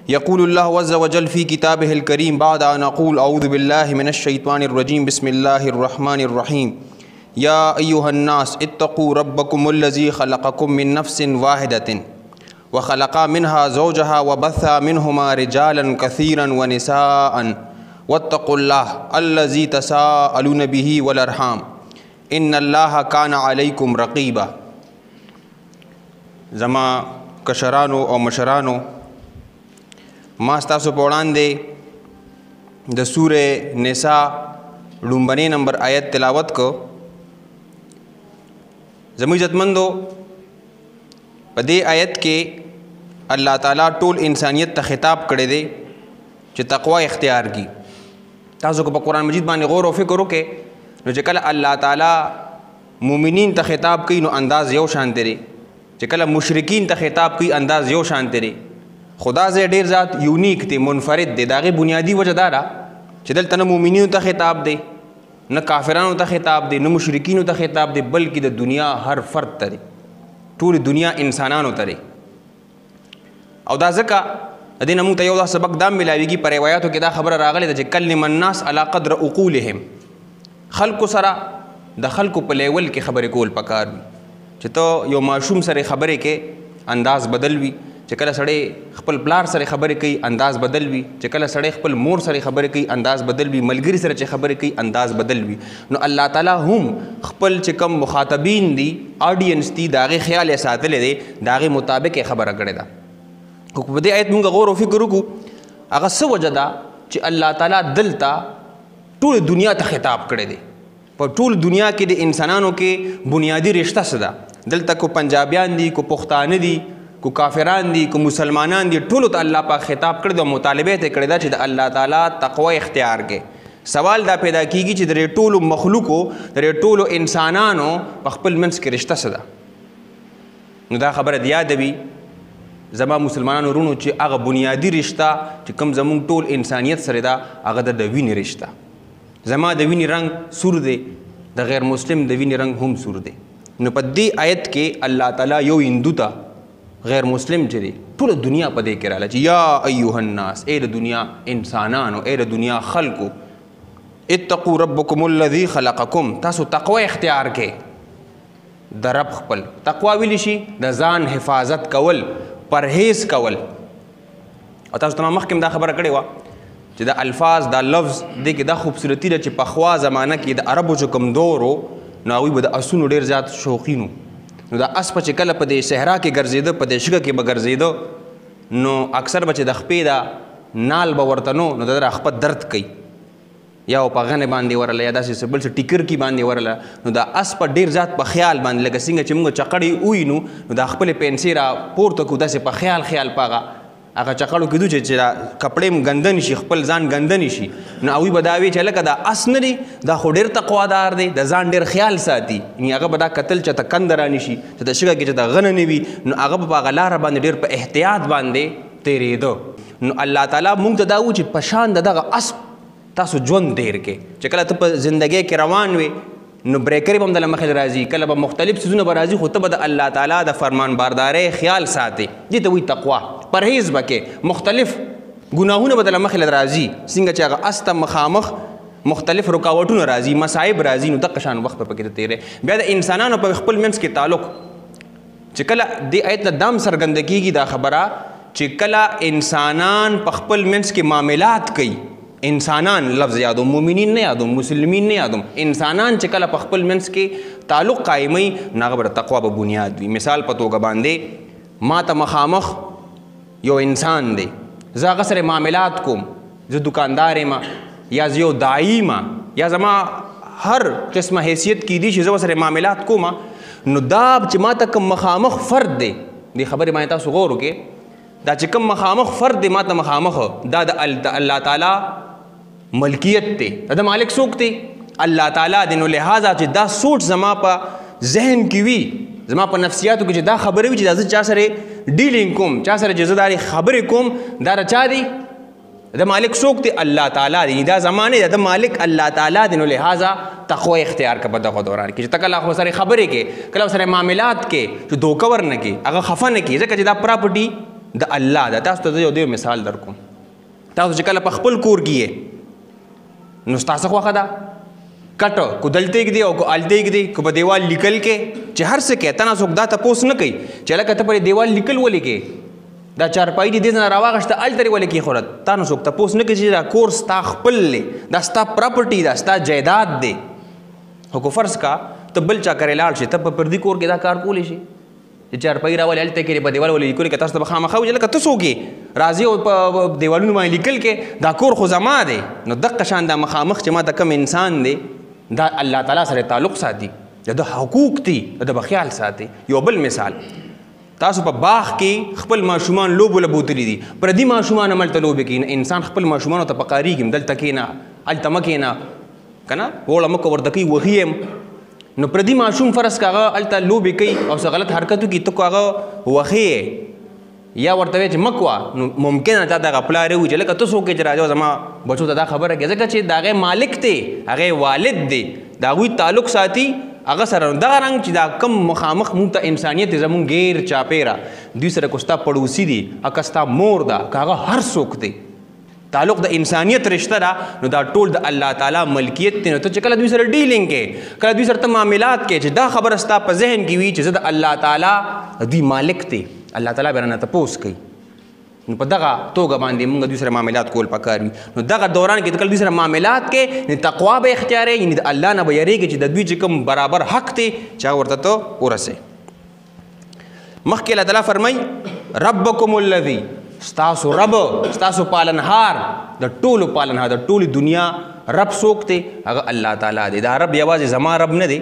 यक़ूलुल्लाहु अज़्ज़ व जल फ़ी किताबिहिल करीम बाद अन अक़ूल अऊज़ु बिल्लाहि मिनश्शैतानिर रजीम बिस्मिल्लाहिर रहमानिर रहीम या अय्युहन्नास इत्तक़ू रब्बकुमुल्लज़ी ख़लक़कुम मिन नफ़्सिन वाहिदतिन व ख़लक़ा मिन्हा ज़ौजहा व बस्सा मिन्हुमा रिजालन कसीरन व निसाअन वत्तक़ुल्लाह अल्लज़ी तसाअलून बिही वल अरहाम इन्नल्लाह काना अलैकुम रक़ीबा। ज़मा कशरानो और मशरानो मास्तासो पौड़ांदे द सूरे निसा लुम्बने नंबर आयत तिलावत को ज़मी इज़्ज़तमंदो पदे आयत के अल्लाह ताला टोल इंसानियत ता खिताब करे दे च तक़वा इख्तियार की। ताज़ो को कुरान मजीद बाने गौर व फ़िक्र के नो जकल अल्लाह ताला मुमिनीन ता खिताब कई नो अंदाज़ यो शान तेरे जकल मुशरिकीन ता खिताब कई अंदाज़ यो शान तेरे। खुदा से ढेर ज़ात यूनिक थे मुनफरिद दे दागे बुनियादी वजह दारा चदल तन मुमिनीन ता खिताब दे न काफिरान ता खिताब दे न मुशरिकीन ता खिताब दे बल्कि द दुनिया हर फ़र्द तरे पूरी दुनिया इंसानान तरे और दा ज़का अदे नमू तयोदा सबक दाम मिलावेगी पर रिवायात के दा खबर रागले द कल्लिमन्नास अला क़द्र उक़ूलिहिम खल्क़ सरा द खल्क़ पे लेवल के खबर कोल पकार भी तो यो माशूम सरे खबरे के अंदाज़ बदल भी चकला सड़े खपल प्लार सरे खबर कई अंदाज़ बदल भी चकला सड़े खपल मोर सरे खबर कई अंदाज़ बदल भी मलगिरी सरे खबर कई अंदाज़ बदल भी नो अल्लाह ताला हम खपल चकम मुखातबीन दी ऑडियंस दी दागे ख्याल सातले दे दागे मुताबिक खबर करे दा बदे आयत मुंगा गौर व फ़िक्र को अगर स वजदा च अल्लाह ताला दिलता टूल दुनिया ता खिताब करे दे पर टूल दुनिया के दे इंसानों के बुनियादी रिश्ता सदा दिल तक को पंजाबियान दी को पुख्तान दी को काफिरान दी को मुसलमानान दी टूल तो अल्लाह पाक खिताब कर दो मुतालबे ते करे दा च अल्लाह ताला तक़वा इख्तियार के सवाल दा पैदा कीगी च दरे टूल मखलूको दरे टूल इंसानानो पखपल मंस के रिश्ता सदा नु दा खबर दिया दबी जमा मुसलमानानो रुनो च अग बुनियादी रिश्ता च कम जमुन टूल इंसानियत सरे दा अग द दवीनी रिश्ता जमा दवीनी रंग सुर दे द गैर मुस्लिम दवीनी रंग हम सुर दे नु पद्दी आयत के अल्लाह ताला यो हिंदुता गैर मुस्लिम जरे पूरी दुनिया पदे के राला या अय्युहन्नास ए दुनिया इंसानानो ए दुनिया खल्को इत्तक़ू रब्बकुमुल्लज़ी ख़लक़कुम तासो तक़वा इख्तियार के द रब खपल तक़वा विलिशी द जान हिफाजत कवल परहेज़ कवल और तासो तमाम मखकिम दा खबर करे वा च द अल्फाज दा लफ्ज़ दे के दा खूबसूरती द च पखवा ज़माना की द अरब जो कमदोर हो नावी बद असुन ढेर ज़ात शौकीनो नो दा अस पचे कल पदे सहरा के गर्जेदो पदे शिगा के बगर्जेदो नो अक्सर बचे दखपे दा नाल बवर्तनो नो दा अखपत दर्द कई या वो पगने बांधे वरला या दासी सबल से टिकर की बांधे वरला नो दा अस पर ढेर ज़ात पर ख्याल बांध लगा सिंग चिमंगो चकड़ी उई नो दा अखपले पेंसेरा पोर तो कुदा से पर ख्याल पागा आगा चकड़ो किदू चेरा कपड़े में गंदन शी खपल जान गंदन शी न अवी बदावी चल कदा असनरी दा खोडेर तकवादार दे द जान डेर ख्याल साथी नी आगा बदा कतल चता कंदरानी शी चता शिगा के चता गननी भी न आगा बागा लारा बांधे डेर पे एहतियात बांधे तेरे दो न अल्लाह ताला मुंग दाऊ च पशान दागा अस तासु जोन देर के चकला तो जिंदगी के रवान वे न ब्रेकर बम दला मखल राजी कल ब मुख्तलिफ चीज़ों पर राजी खुद बद अल्लाह ताला द फरमान बारदारे ख्याल साथे जी तो वही तक़वा परहेज़ बके मुख्तलिफ गुनाहों बदला मखल राजी सिंग चागा अस्त मखामख मुख्तलिफ रुकावटों राजी मसाइब राजी नु तकशान वक्त पर पके तेरे बेद इंसानान पर खपल मंस के ताल्लुक चिकला दे आयत दाम सरगंदगी की दा खबरा चिकला इंसानान पखपल मंस के मामलात कई इंसानान लफ्ज़ यादो मुमिनीन ने यादो मुसलमीन ने यादो इंसानान चिकला पखपल मंस के ताल्लुक कायमई नागबर तक़वा ब बुनियाद भी मिसाल पतो गबांदे माता मखामख यो इंसान दे जागसर मामलात को जो दुकानदार माँ या जो दाई माँ या जमा हर किस्म हैसियत की दी जो सर मामलात को माँ नुदाब चमा तक मखामख फ़र्द दे खबर मायता सुगौर के दा चिकम मखामख फ़र्द दे माता मखामख दा अल्लाह ताला मलकियत ते दा मालिक सोकते अल्लाह ताला दिन लिहाजा दा सोच जमा पा जहन की वी जमा पर नफ्सियात की दा खबर भी चा सरे डीलिंग कुम चा सरे जज़दारी खबर कुम दा रचा दी दा मालिक सोकते अल्लाह ताला दी दा ज़माने दा मालिक अल्लाह ताला दिन लिहाजा तक़वा इख्तियार का बदा दौरान की तकला सारे खबरें के कला सारे मामलात के जो धोखवर न के अगर खफा न की जगह दा प्रॉपर्टी د الله ده. تاسو ته یو مثال در کوم. تاسو چې کله په خپل کور کې نو ستاسو خوښه ده کټ کو دلته کې دی او کو الته کې دی کو په دیوال لیکل کې چې هر څه کې تنه څوک دا تپوس نه کوي چې لکه ته پر دیوال لیکل ولې کې دا چارپای دی دې نه راواغشته الته ولې کې خورت تنه څوک تپوس نه کوي چې دا کور ستا خپل لې دا ستا پراپرټي دا ستا جایداد دی. خو کو فرض کا ته بل چا کرے لاړ شي ته په پردي کور کې دا کار کولی شي چې چارپای راولې الته کې په دیوال ولې لیکل کې تاسو ته خامخا وځي لکه تاسو کې راځي او په دیوالونو باندې لیکل کې دا کور خو زما دی. نو دغه شان دا مخامخ چې ما ته کم انسان دی دا الله تعالی سره تعلق ساتي د حقوق دي د خیال ساتي. یو بل مثال تاسو په باغ کې خپل ماشومان لوبو لبوتلی دي پردي ماشومان عملته لوبې کوي انسان خپل ماشومان ته پکاريږي دلته کې نه الته مکې نه کنه وړه مکو ورته کوي وهیم نو پردي ماشوم فرض کاغه الته لوبې کوي او څه غلط حرکتو کوي ته کاغه وهې یا ورته چې مکوا نو ممکن دا د غپلار وي چې لکه تاسو کې راځو زما بچو ته دا خبره کې ځکه چې داغه مالک دی هغه والد دی دا وی تعلق ساتي هغه سره دغه رنګ چې دا کم مخامخ مونږ ته انسانیت زمون غیر چاپیرا دوی سره کوستا پړوسی دي اکستا مور دا کاغه هر څوک دی تعلق د انسانیت رشتہ دا نو دا ټول د الله تعالی ملکیت دی. نو ته چې کله دوی سره ډیلینګ کې کله دوی سره معاملات کې چې دا خبره ستا په ذهن کې وي چې زه د الله تعالی دوی مالک دی الله تعالی به رانه تپوس کوي نو په دغه توګه باندې موږ دوی سره معاملات کول پکار وي. نو دغه دوران کې کله دوی سره معاملات کې تقوا به اختیار یعنی د الله نه به یریږي چې د دوی چې کوم برابر حق دی چا ورته ته ورسه. مخکې الله تعالی فرمای ربکم الذی ستاسو رب ستاسو پالنهار د ټولو پالنهار د ټولي دنیا رب څوک دی هغه الله تعالی دی. دا رب یوازې زما رب نه دی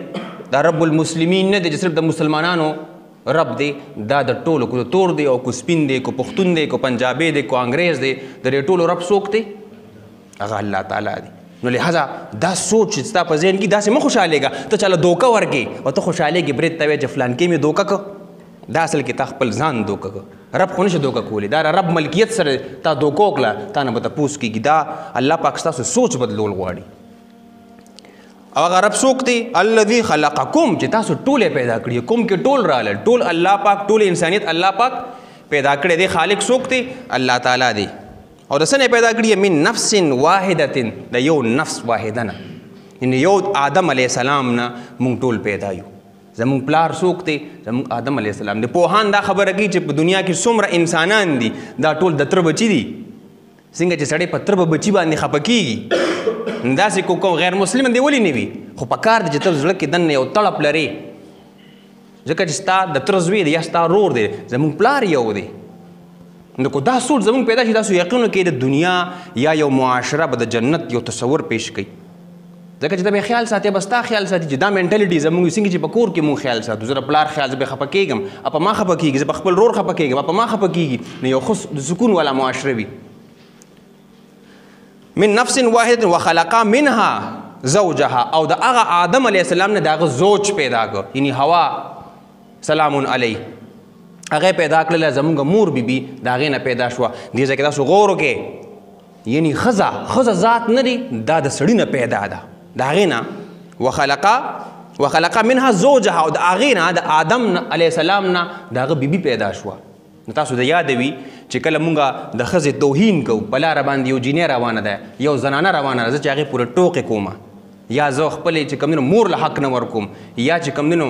دا رب المسلمین نه دی چې صرف د مسلمانانو رب دی دا د ټولو کو تور دی او کو سپین دی کو پښتون دی کو پنجابی دی کو انګریز دی د ټولو رب څوک دی هغه الله تعالی دی. نو لہذا دا سوچ چې ستا په ذهن کې داسې مه خوشحالېږه ته چاله دوکه ورکې او ته خوشحالېږي برید ته وایې چې فلان کې مې دوکه که دا اصل کې تا خپل ځان دوکه که رب خو نشي دوکه کولی دا رب ملکیت سره تا دوکه وکړه تا نه به تپوس کېږي دا الله پاک ستاسو سوچ بدلول غواړي. او هغه رب څوک دی الذي خلقکم چې تاسو ټولې پیدا کړي کوم کې ټول راغلل ټول الله پاک ټول انسانیت الله پاک پیدا کړی دی. خالق څوک دی الله تعالی دی او د څه نه پیدا کړي من نفس واحده د یو نفس واحده نه یعنی یو آدم علیه السلام نه مونږ ټول پیدا یو. زمون پلار څوک دی زمون آدم علیه السلام دی. پوهان دا خبره کوي چې په دنیا کې څومره انسانان دي دا ټول د تر بچي دي څنګه چې سړی په تر بچي باندې خفه کېږي داسې کوم غیر مسلم دی ولې نه وي خو په کار دی چې ته زړه کې دننه یو تړپ لرې ځکه چې ستا د تر زوی دی یا ستا رور دی زمون پلار یو دی. نو کو دا سوچ زمون پیدا شي تاسو یقین کې د دنیا یا یو معاشره به د جنت یو تصور پیش کوي ځکه چې ته به خیال ساتي بس تا خیال ساتي چې دا منټالیټي زموږ څنګه چې په کور کې مونږ خیال ساتو زه د پلار خیال زه به خفه کېږم په ما خفه کېږي زه په خپل رور خفه کېږم په ما خفه کېږي نو یو ښه د سکون والا معاشره وي. من نفس واحد وخلق منها زوجها او د هغه آدم علیه السلام نه د هغه زوج پیدا کړ یعنی هوا سلام علیه هغه پیدا کړله زموږ مور بیبي د هغې نه پیدا شوه. دې ځای کې تاسو غور وکړئ یعنی ښځه ذات نه دی دا د سړي نه پیدا ده د هغې نه وخلق منها زوجها او د هغې نه د آدم علیه السلام نه د هغه بیبي پیدا شوه. نو تاسو د یاد وي چې کله مونږ د ښځې توهین کوو په لاره باندې یو جینۍ روانه ده یو زنانه روانه ده زه چې هغې پورې ټوقې کوم یا زه خپلې چې کوم دینو مور له حق نه ورکوم یا چې کوم دینو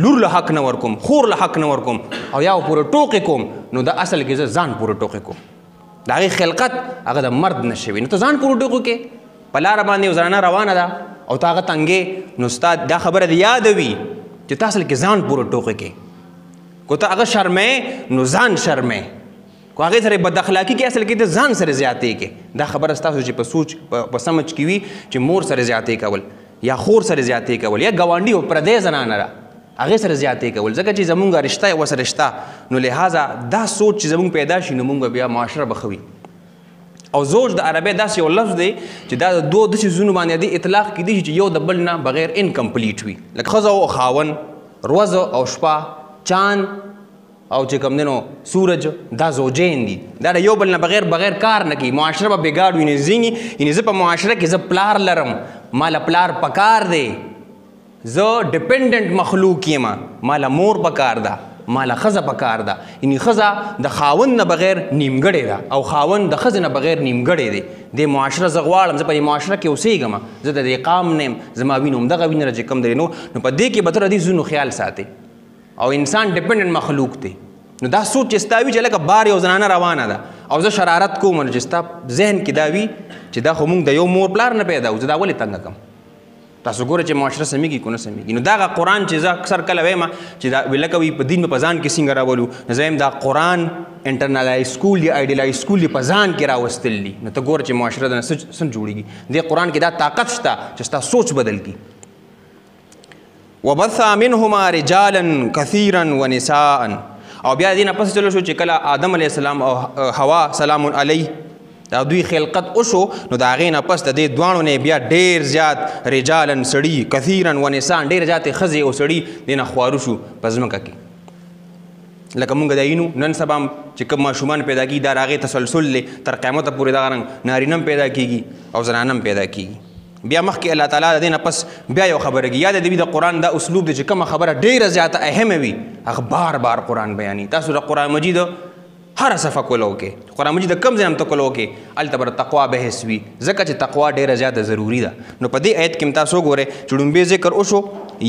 لور له حق نه ورکوم خور له حق نه ورکوم او یا پورې ټوقې کوم نو د اصل کې زه ځان پورې ټوقې کوم د هغې خلقت هغه د مرد نه شوي نو ته ځان پورې ټوقې کې په لاره باندې یو زنانه روانه ده او ته هغه تنګې نو ستا دا خبره دې یاد وي چې ته اصل کې ځان پورې ټوقې کې کو ته هغه شرمې نو ځان شرمې کو هغې سره بد اخلاقي کې اصل کې ته ځان سره زیاتې کې دا خبره ستاسو چې په سوچ په سمجھ کې وي چې مور سره زیاتې کول یا خور سره زیاتې کول یا ګاونډي او پردی زنانه ده هغې سره زیاتې کول ځکه چې زمونږ رشته یې ورسره شته نو لہذا دا سوچ چې زمونږ پیدا شي نو مونږ بیا معاشره به ښه وي. او زوج د عربی داسې یو لفظ دی چې دا د دوه داسې څیزونو باندې دی اطلاق کیدی چې یو د بل نه بغیر انکمپلیټ وي لکه ښځه او خاون ورځ او شپه چاند او چې کوم دی نو سورج دا زوجین دي دا د یو بل نه بغیر کار نه کوي معاشره به بېګاډ وي نزینګي یعنې زه په معاشره کې زه پلار لرم ماله پلار پکار دی زه ډیپینډنټ مخلوق یم ماله مور پکار ده ماله ښځه پکار ده. یعنې ښځه د خاوند نه بغیر نیمګړې ده او خاوند د ښځې نه بغیر نیمګړې دی. دې معاشره زه غواړم، زه په دې معاشره کې اوسېږم، زه د دې قام نه یم، زما وینه همدغه وینه چې کوم دی. نو په دې کې به ته د دې زونو خیال ساتې. او انسان ډیپنډنټ مخلوق دی. نو دا سوچ چې ستا وي چې لکه بار یو زنانه روانه ده او زه شرارت کوم، چې ستا ذهن کې دا وي چې دا خو مونږ د یو مور پلار نه پیدا وو، زه دا ولې تنګه کړم. تاسو ګوره چې معاشره سمیږي که نه سمیږي. نو دغه قرآن چې زه اکثر کله وایم چې دا لکه وي په دین په ځان کې څنګه راولو، نو زه وایم دا قرآن انټرنلایز سکول یا ایډیلایز سکول په ځان کې راوستل دي. نو ته ګوره چې معاشره د څنګه جوړېږي. دې قرآن کې دا طاقت شته چې ستا سوچ بدل کړي. وبث منهما رجالا كثيرا ونساء. او بیا دې نه پس چلو شو چې کله آدم علیه السلام او حوا سلام علیه دا دوی خلقت وشو، نو د هغې نه پس د دې دواړو نه بیا ډېر زیات رجالا سړي، کثیرا ونساء ډېر زیاتې ښځې او سړي دې نه خوارو شو په ځمکه کې. لکه مونږ د اینو نن سبا چې کوم ماشومان پیدا کېږي دا د هغې تسلسل دی تر قیامته پورې دغه رنګ نارینه هم پیدا کېږي او زنانه هم پیدا کېږي. بیا مخکې الله تعالی د دې نه پس بیا یو خبره کوي. یا د دې د قرآن دا اسلوب دی چې کومه خبره ډېره زیاته اهمه وي هغه بار بار قرآن بیانوي. تاسو د قرآن مجید هر صفحه کولو کې قرآن مجید د کم ځای هم ته کولو کې هلته به د تقوا بحث وي، ځکه چې تقوا ډېره زیاته ضروري ده. نو په دې آیت کې هم تاسو وګورئ چې ډومبې ذکر وشو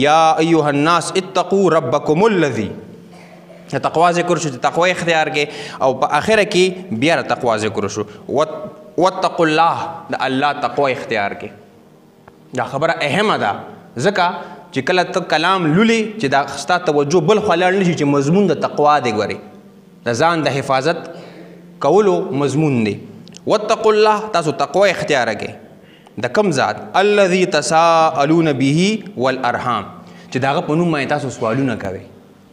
یا ایها الناس اتقوا ربکم الذي، تقوا ذکر شو چې تقوا اختیار کې، او په آخره کې بیا تقوا ذکر شو واتقوا الله، د الله تقوا اختیار کې. دا خبره اهمه ده ځکه چې کله ته کلام لولې چې دا ستا توجه بل خوا لاړ نه شي چې مضمون د تقوا دی. ګورې د ځان د حفاظت کولو مضمون دی. واتقوا الله، تاسو تقوا اختیار کړئ. د کوم ذات؟ الذي تساءلون به والارحام، چې د هغه په نوم باندې تاسو سوالونه کوئ.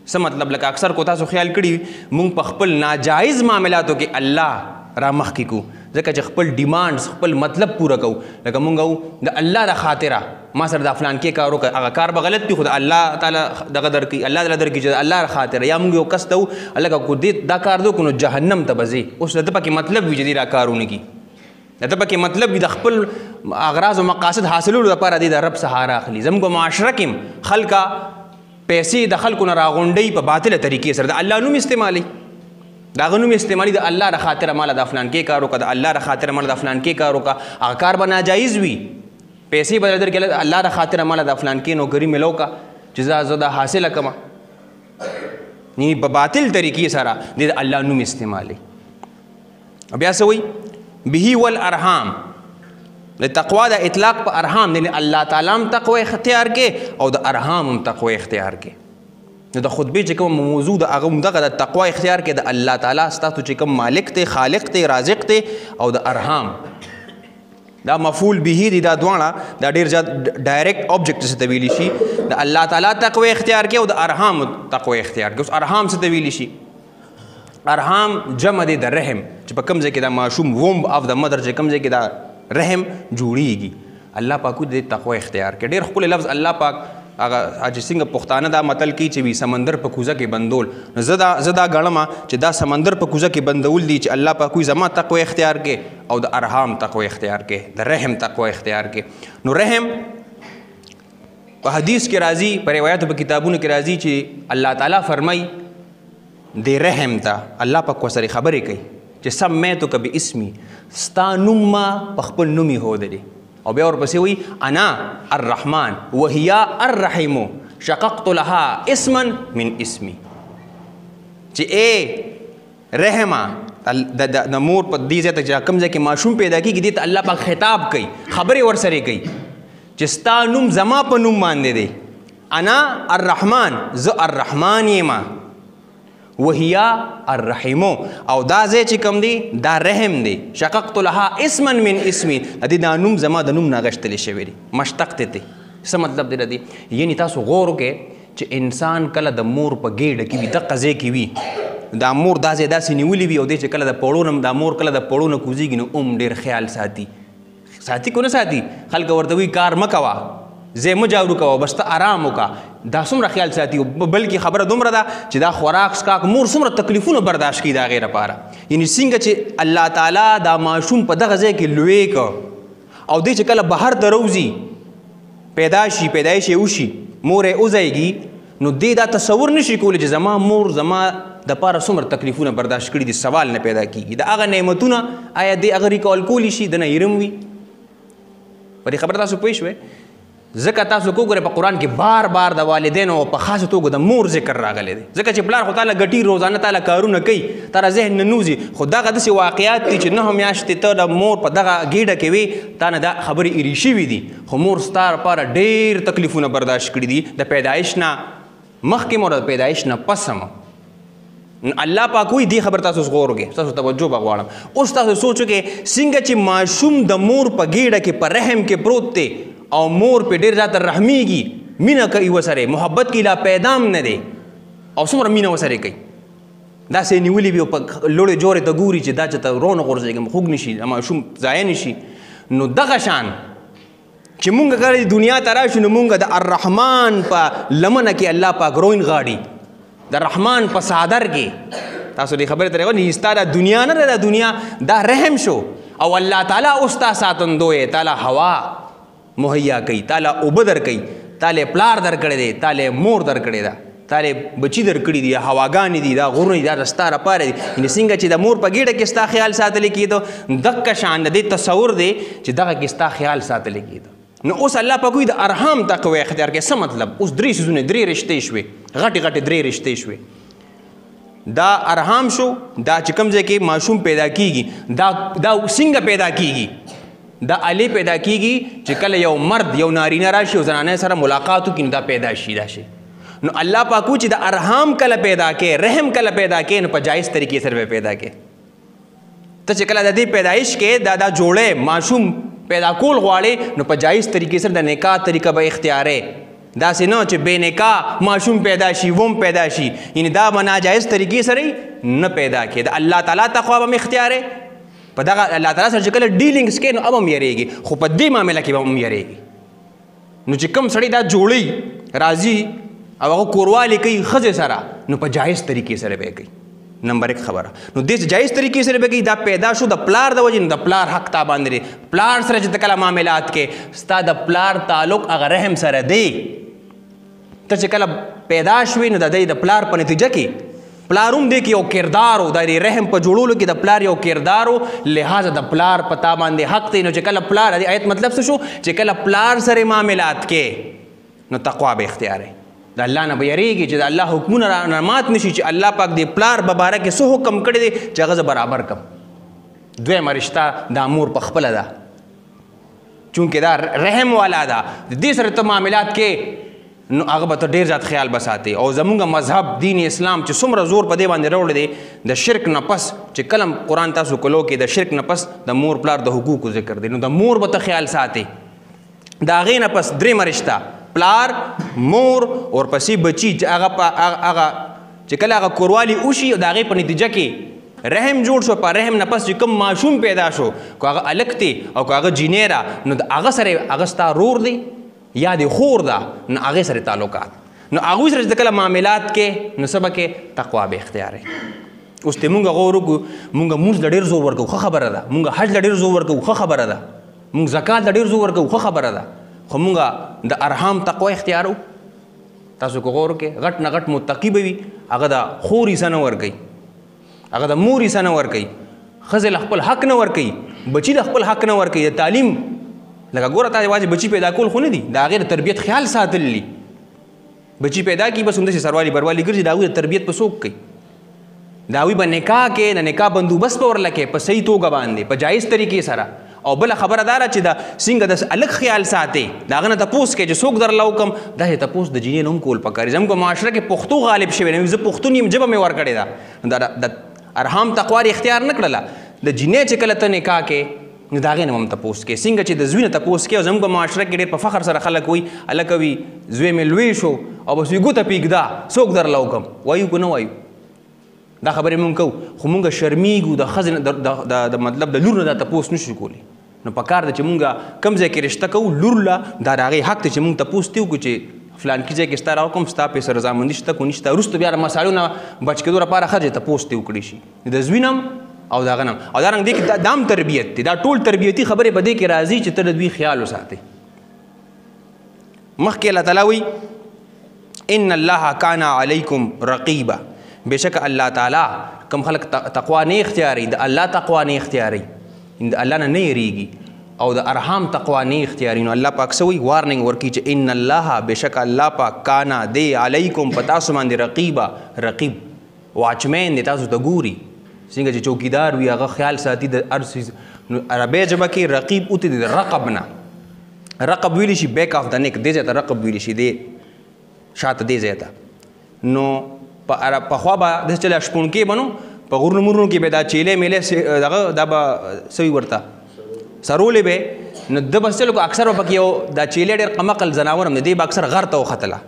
څه مطلب؟ لکه اکثر کو تاسو خیال کړي مونږ په خپل ناجایز معاملاتو کې الله را مخکې کو، ځکه چې خپل ډیمانډز خپل مطلب پوره کوو. لکه مونږ د الله د خاطره ما سره دا فلان کې کار وکړه، هغه کار به غلط وي خو د الله تعالی دغه درکوي، الله تعالی درکوي چې د الله خاطره. یا مونږ یو کس ته هلکه کو دې دا کار دو نو جهنم ته به ځې، اوس د ده پکې مطلب وي چې دې دا کار ونه کړي، د ده پکې مطلب وي د خپل اغراض او مقاصد حاصلولو لپاره دې د رب سهاره اخلي. زموږ معاشره کې خلکه پیسې د خلکو نه راغونډوي په باطله طریقې سره، د الله نوم استعمالوي، د هغه نوم استعمالي د الله د خاطره ماله د فلان کې کار وکړه، د الله د خاطره ماله د فلان کې کار وکړه، هغه کار به ناجایز وي. پیسې به درکړي الله د خاطره ماله د فلان کې نوکري مې لوکړه چې زه دا حاصله کړم، یعنې په باطل طریقې سره د الله نوم استعمالي. بیا څه وایي؟ به والارحام، د تقوا د اطلاق په ارحام دی، الله تعالی هم تقوا اختیار کې او د ارحام هم تقوا اختیار کې. نو د خطبې چې کوم موضوع د هغه همدغه د تقوا اختیار کې د الله تعالی ستاسو چې کوم مالک دی، خالق دی، رازق دی، او د ارحام دا مفعول به دی. دا دواړه دا ډېر زیات ډایرکټ آبجیکټ څه ته ویلی شي، د الله تعالی تقوا اختیار کې او د ارحام تقوا اختیار کې. اوس ارحام څه ته ویلی شي؟ ارحام جمع دی د رحم، چې په کوم ځای کې دا ماشوم وومب اف د مدر چې کوم ځای کې دا رحم جوړیږي، الله پاک د تقوا اختیار کې. ډېر ښکلی لفظ الله پاک هغه چې څنګه پښتانه دا متل کوي چې وي سمندر په کوزه کې بندول، زه دا ګڼم چې دا سمندر په کوزه کې بندول دي چې الله پاک وایي زما تقوا اختیار کې او د ارحام تقوا اختیار کې، د رحم تقوا اختیار کې. نو رحم په حدیث کې راځي، په روایاتو په کتابونو کې راځي چې الله تعالی فرمایي د رحم ته الله پاک ورسره خبرې کوي چې سمیتک باسمی، ستا نوم ما په خپل نوم ایښودلی، او بیا ورپسې وایي انا الرحمن وهي الرحیم شققت لها اسما من اسمی، چې اے رحمه د مور په دې ځای ته چې کوم ځای کې ماشوم پیدا کېږي دې ته الله پاک خطاب کوي، خبرې ورسره کوي چې ستا نوم زما په نوم باندې دی، انا الرحمن، زه الرحمن یم، وهي الرحیم، او دا ځای چې کوم دی دا رحم دی، شققت لها اسما من اسمی، د دې دا نوم زما د نوم نه اخیستلی شوی دی، مشتق دی. څه مطلب دی د دې؟ یعنې تاسو غور وکړئ چې انسان کله د مور په ګېډه کې وي، دقه ځای کې وي، دا مور دا ځای داسې نیولي وي، او دی چې کله د پړو نه دا مور کله د پړو نه کوزېږي نو ډېر خیال ساتي کو نه ساتي. خلک ورته وایي کار مه کوه، ځای مه جارو کوه، بس ته آرام وکړه، دا څومره خیال ساتي. بلکې خبره دومره ده چې دا خوراک څښاک مور څومره تکلیفونه برداشت کړي د هغې لپاره. یعنې څنګه چې الله تعالی دا ماشوم په دغه ځای کې لوی کړ، او دی چې کله بهر ته روځي پیدایش یې وشي، مور یې وزیږي، نو دې دا تصور نشي کولی چې زما مور زما د پاره څومره تکلیفونه برداشت کړي دي. سوال نه پیدا کېږي د هغه نعمتونه آیا دې هغه ریکال کولی شي د نه یرم وي. په دې خبره تاسو پوه شوئ. ځکه تاسو وګورئ په قرآن کې بار بار د والدینو او په خاصه توګه د مور ذکر راغلی دی. ځکه چې پلار خو تعالی ګټي روزانه تعالی کارونه کوي تاله ذهن نه نوځي. خو دغه داسې واقعیات دي چې 9 میاشتې ته د مور په دغه ګېډه کې وي تا نه دا خبرې ایرې شوي دي. خو مور ستا لپاره ډېر تکلیفونه برداشت کړي دي د پیدایش نه مخکې مو د پیدایش نه پس هم. الله پاک وایي دې خبر تاسو غور وکړئ تاسو توجه به غواړم. اوس تاسو سوچ وکړئ څنګه چې ماشوم د مور په ګېډه کې په رحم کې پروت دی او مور په ډېر زیاته رحمیږي مینه کوي ورسره محبت کې لا پیدام نه دی او څومره مینه ورسره کوي. داسې نیولي وي په لوړې جوړې ته ګوري چې دا چې ته رونه غورځېږم خوږ نه شي ماشوم ضایع نه شي. نو دغه شان چې مونږ کله دنیا ته راشو نو مونږ د الرحمن په لمنه کې الله پاک روین غاړي د رحمان په صادر کې. تاسو دې خبرې ترې وایي ستا د دنیا نه د دنیا دا رحم شو او الله تعالی اوس تا ساتندوی تعالی هوا مهیا کوي تعالی اوبه درکوي تعالی پلار درکړی دی تعالی مور درکړی ده تعالی بچي درکړي دي هواګانې دي دا غرونه دي دا ستا لپاره دي. یعنې څنګه چې د مور په ګېډه کې ستا خیال ساتلی کېده دقه شان د دې تصور دی چې دغه کې ستا خیال ساتلی کېده. نو اوس الله پاک وایي د ارحام تقوی اختیار کې څه مطلب. اوس 3 سیزونه 3 رشتې شوې غټې 3 رشتې شوې. دا ارحام شو دا چې کوم ځای کې ماشوم پیدا کېږي دا څنګه پیدا کېږي. دا علی پیدا کېږي چې کله یو مرد یو نارینه راشي او زنانه سره ملاقات وکړي نو دا پیدا شي دا شي. نو الله پاک وایي چې د ارحام کله پیدا کې رحم کله پیدا کې نو په جایز طریقې سره پیدا کې. ته چې کله د دې پیدایش کې دا جوړې ماشوم پیدا کول غواړې نو په جایز طریقې سره د نکاح طریقه به اختیارې. داسې نه چې بې نکاح ماشوم پیدا شي وم پیدا شي یعنی دا به ناجایز طریقې سره نه پیدا کې. د الله تعالی تقوا به هم اختیارې په دغه الله تعالی سره چې کله ډیلینګس کوي نو اب هم یریږي خو په دې معامله کې به هم یریږي. نو چې کوم سړی دا جوړي راځي او هغه کوروالی کوي ښځې سره نو په جایز طریقې سره به کوي. نمبر 1 خبره. نو دې جایز طریقې سره به کوي دا پیدا شو د پلار د وجې نو د پلار حق تا باندې دی. پلار سره چې کله معاملات کې ستا د پلار تعلق هغه رحم سره دی. ته چې کله پیدا شوې نو د دې د پلار په نتیجه کې پلار هم دی کې یو کردار و د رحم په جوړولو کې د پلار یو کردار و لہذا د پلار په تا باندې حق دی. نو چې کله پلار د آیت مطلب څه شو چې کله پلار سره معاملات کې نو تقوا به اختیارې د الله نه به یریږي چې د الله حکمونه را مات نشي چې الله پاک د پلار په باره کې څه حکم کړی دی چې هغه زه برابر کړم. دویمه رشته دا مور په خپله ده چونکې دا رحم والا ده د دې سره ته معاملات کې نو هغه به ته ډېر زیات خیال به ساتې. او زمونږ مذهب دین اسلام چې څومره زور په دې باندې راوړی دی د شرک نه پس چې کله قرآن تاسو کلو کې د شرک نه پس د مور پلار د حقوقو ذکر دی نو د مور به ته خیال ساتې. د هغې نه پس درېیمه رشته پلار مور ورپسې بچي چې هغه چې کله هغه کوروالی وشي او د هغې په نتیجه کې رحم جوړ شو په رحم نه پس چې کوم ماشوم پیدا شو که هغه هلک دی او که هغه جینۍ ده نو د هغه سره هغه ستا رور دی یا د خور ده نو هغې سره تعلقات نو هغوی سره چې کله معاملات کې نو څه به کې تقوا به اختیارې. اوس ته مونږ غور وکړو مونږ مونځ له ډېر زور ورکوو ښه خبره ده مونږ حج له ډېر زور ورکوو ښه خبره ده مونږ زکات له ډېر زور ورکوو ښه خبره ده خو مونږ د ارحام تقوا اختیارو. تاسو که غور وکړئ غټ نه غټ متقي به وي هغه د خور حصه نه ورکوي هغه د مور حصه نه ورکوي ښځې له خپل حق نه ورکوي بچي د خپل حق نه ورکوي. د تعلیم لکه ګوره تا یوازې بچي پیدا کول خو نه دي د هغې د تربیت خیال ساتل دي. بچي پیدا کړي بس همداسې سروالي بروالي ګرځي د هغوی د تربیت په څوک کوي د هغوی به نکاح کې د نکاح بندوبست به ورله کوي په صحیح توګه باندې په جایز طریقې سره. او بله خبره دا ده چې د څنګه د هلک خیال ساتې د هغه نه تپوس کوي چې څوک درله وکړم داسې تپوس د جینۍ نه هم کول پکار دي. زموږ معاشره کې پښتو غالب شوی نه زه پښتون یم ژبه مې ورکړې ده د ارحام تقوا اختیار نه کړله. د جینۍ چې کله ته نکاح کې نو د هغې نه هم تپوس کوې څنګه چې د زوی نه تپوس کوې او زموږ په معاشره کې ډېر په فخر سره خلک وایي هلکه وي زوی مې لوی شو او بس وي ګوته پرېږده څوک درله وکړم وایو که نه وایو دا خبرې مونږ کوو خو مونږ شرمیږو د ښځې د مطلب د لور نه دا تپوس نشو کولی. نو پکار ده چې مونږ کوم ځای کې رشته کوو لور له دا د هغې حق دی چې مونږ تپوس دې وکړو چې فلانکي ځای کې ستا راوکړم ستا پیسې رضامندي شته کو نشته وروسته بیا د مسایلو نه بچ کېدو لپاره ښځې تپوس دې وکړی شي د زوی نه او د هغه نه او دارنګه دې کې دا هم تربیت دی دا ټول تربیتي خبرې په دې کې راځي چې ته د دوی خیال وساتې. مخکې الله تعالی وایي ان الله کان علیکم رقیبا بشک الله تعالی کم خلق تقوا نه اختیاري د الله تقوا نه اختیاري د الله نه یریږي او د ارحام تقوا نه اختیاري نو الله پاک سوی وارننګ ورکی چې ان الله بشک الله پاک کانا دی علیکم پتا سمان دی رقیبا رقیب واچمن دی تاسو ته ګوري څنګه چې چوکیدار وي هغه خیال ساتي د ارسیز نو عربی ژبه کې رقیب اوت دی رقبنا رقب ویلی شي بیک اف د نیک دی ځای ته رقب ویلی شي دی شاته دی ځای ته نو په خوا به داسې چلی شپونکې به نو په غرونو مرونو کې به دا چیلې میلې دغه دا به سوي ورته سرولې به نو ده به چلو اکثر به پکې یو دا چیلې ډېر قمقل ځناور هم دی دی به اکثر غر ته وختله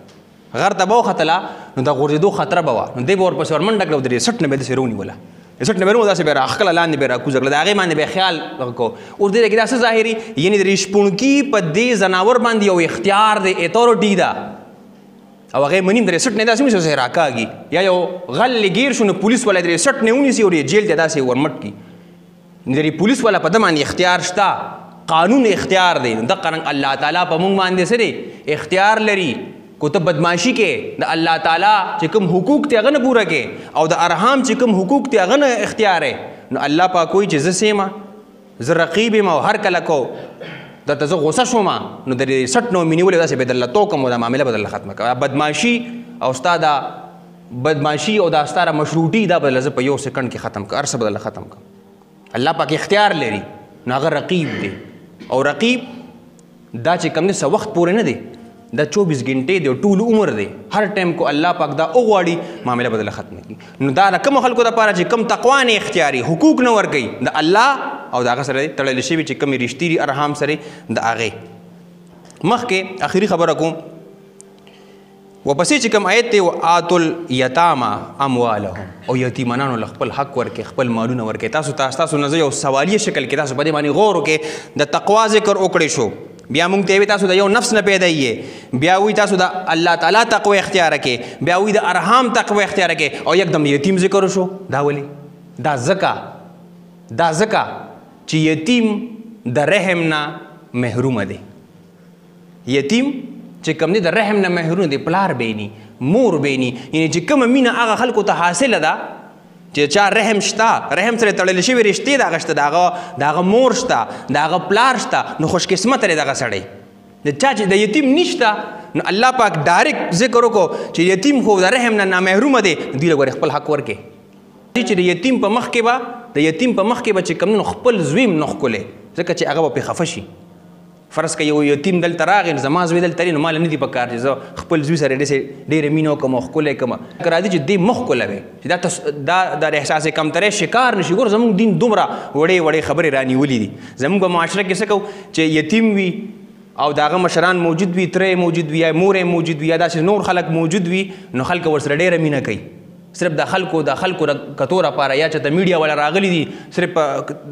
غر ته به وختله نو د غورځېدو خطره به وه نو دی به ورپسې ورمنډه کړه ودرېد سټ نه به داسې رونیوله سټ نه به رونیوله داسې به راښکله لاندې به راکوزه کړه د هغې باندې به خیال کو اوس دې کې دا څه ظاهري یعنې د شپونکي په دې ځناور باندې یو اختیار دی اتورټي ده او هغه منیم درې سټ نه داسې ونیسي راکاږي یا یو غل ګیر شو نو پولیس والا درې سټ نه ونیسي او جیل ته داسې ورمټ کړي درې پولیس والا په ده باندې اختیار شته قانون اختیار دی دقه رنګ الله تعالی په موږ باندې څه دی اختیار لري کو ته بدماشي کې د الله تعالی چې کوم حقوق دی هغه نه پوره کې او د ارحام چې کوم حقوق دی هغه نه اختیار نو الله پاک وایي چې زه سیمه زه رقیب یم او هر کله کو درته زه غوسه شوم نو د سټ نو مې نیولې داسې به درله توکم او دا معامله به درله ختمه کوه بدماشي او ستا دا بدماشي او دا ستا مشروطي دا به درله زه په یو سیکنډ کې ختم کړه هر څه به درله ختم کړم الله پاک اختیار لري نو هغه رقیب دی او رقیب دا چې کوم دی څه وخت پورې نه دی دا 24 غنټې دی ټول عمر دی هر ټایم کو الله پاک دا وغواړي معامله بدله ختمه کړي نو دا کوم خلکو دپاره چې کم تقوا نه اختیاري حقوق نه ورکوي د الله او د هغه سره تړلی شوي چې کومې رښتې دي ارحام سره د هغې مخکې آخري خبره کوم ورپسې چې کوم آیت دی وآت الیتاما اموالهم او یتیمانانو له خپل حق ورکړي خپل مالونه ورکړي تاسو نه زه یو سوالیه شکل کې تاسو په دې باندې غور وکړئ د تقوا ذکر وکړی شو بیا مونږ ته وي تاسو د یو نفس نه پیدا یې بیا وي تاسو د الله تعالی تقوی اختیار کړئ بیا وي د ارحام تقوی اختیار کړئ او یکدم یتیم ذکر شو دا ولې دا ځکه چې یتیم د رحم نه محروم دی یتیم چې کوم دی د رحم نه محروم دی پلار بینی مور بینی یعنی چې کومه مینه هغه خلکو ته حاصله ده چې چا رحم شته رحم سره تړلی شوي رشتې د هغه شته د هغه مور شته د هغه پلار شته نو خوش قسمت دی دغه سړی د چا چې د یتیم نشته نو الله پاک ډایرکټ ذکر وکړو چې یتیم خو د رحم نه نامحرومه دی دوی له ګورې خپل حق ورکړي چې د یتیم په مخ کې به چې کوم نو خپل زوی هم نه ښکلی ځکه چې هغه به پرې خفه شي فرض که یو یتیم دلته راغی زما زوی دلته نو ماله نه دي پکار چې زه خپل زوی سره ډېرې مینه وکړم او ښکلی کړم که راځي چې دې مه ښکلوئ چې دا د احساس کمترۍ شکار نه شي ګوره زموږ دین دومره وړې خبرې رانیولي دي زموږ په معاشره کې څه کوو چې یتیم وي او د هغه مشران موجود وي تره موجود وي یا مور موجود وي یا داسې نور خلک موجود وي نو خلک ورسره ډېره مینه کوي صرف د خلکو کتو لپاره یا چې د میډیا والا راغلي دي صرف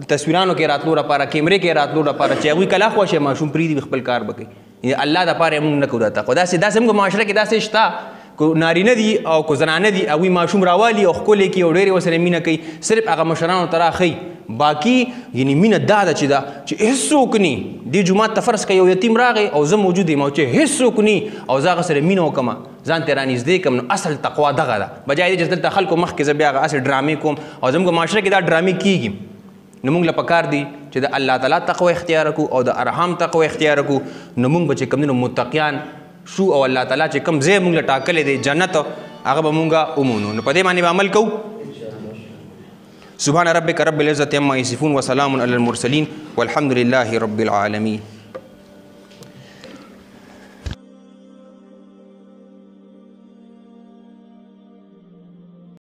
تصویرانو کې راتلو لپاره کیمرې کې راتلو لپاره چې هغوی کله خوښ ماشوم پرېږدي خپل کار به کوي الله دپاره موږ نه کوو دا تقوا داسې زموږ معاشره کې داسې شته کو نارینه دي او کو زنانه دي هغوی ماشوم راوالي او ښکلی کړي او ډېرې ورسره مینه کوي صرف هغه مشرانو ته راښیي باقي یعنې مینه دا ده چې هېڅوک نی دې جومات ته فرض که یو یتیم راغی او زه موجود یم او چې هېڅوک نی او زه هغه سره مینه وکړم ځان ته رانږدې کړم نو اصل تقوا دغه ده بجای دی چې دلته خلکو مخکې زه بیا هغه هسې ډرامې کوم او زموږ معاشره کې دا ډرامې کېږي نو موږ له پکار دي چې د الله تعالی تقوا اختیار کړو او د ارحام تقوا اختیار کړو نو موږ به چې کوم دی نو متقیان شو او الله تعالی چې کوم ځای موږ له ټاکلی دی جنت هغه به موږ ومونو نو په دې باندې به عمل کوو سبحان ربك رب العزة عما يصفون وسلام على المرسلين والحمد لله رب العالمين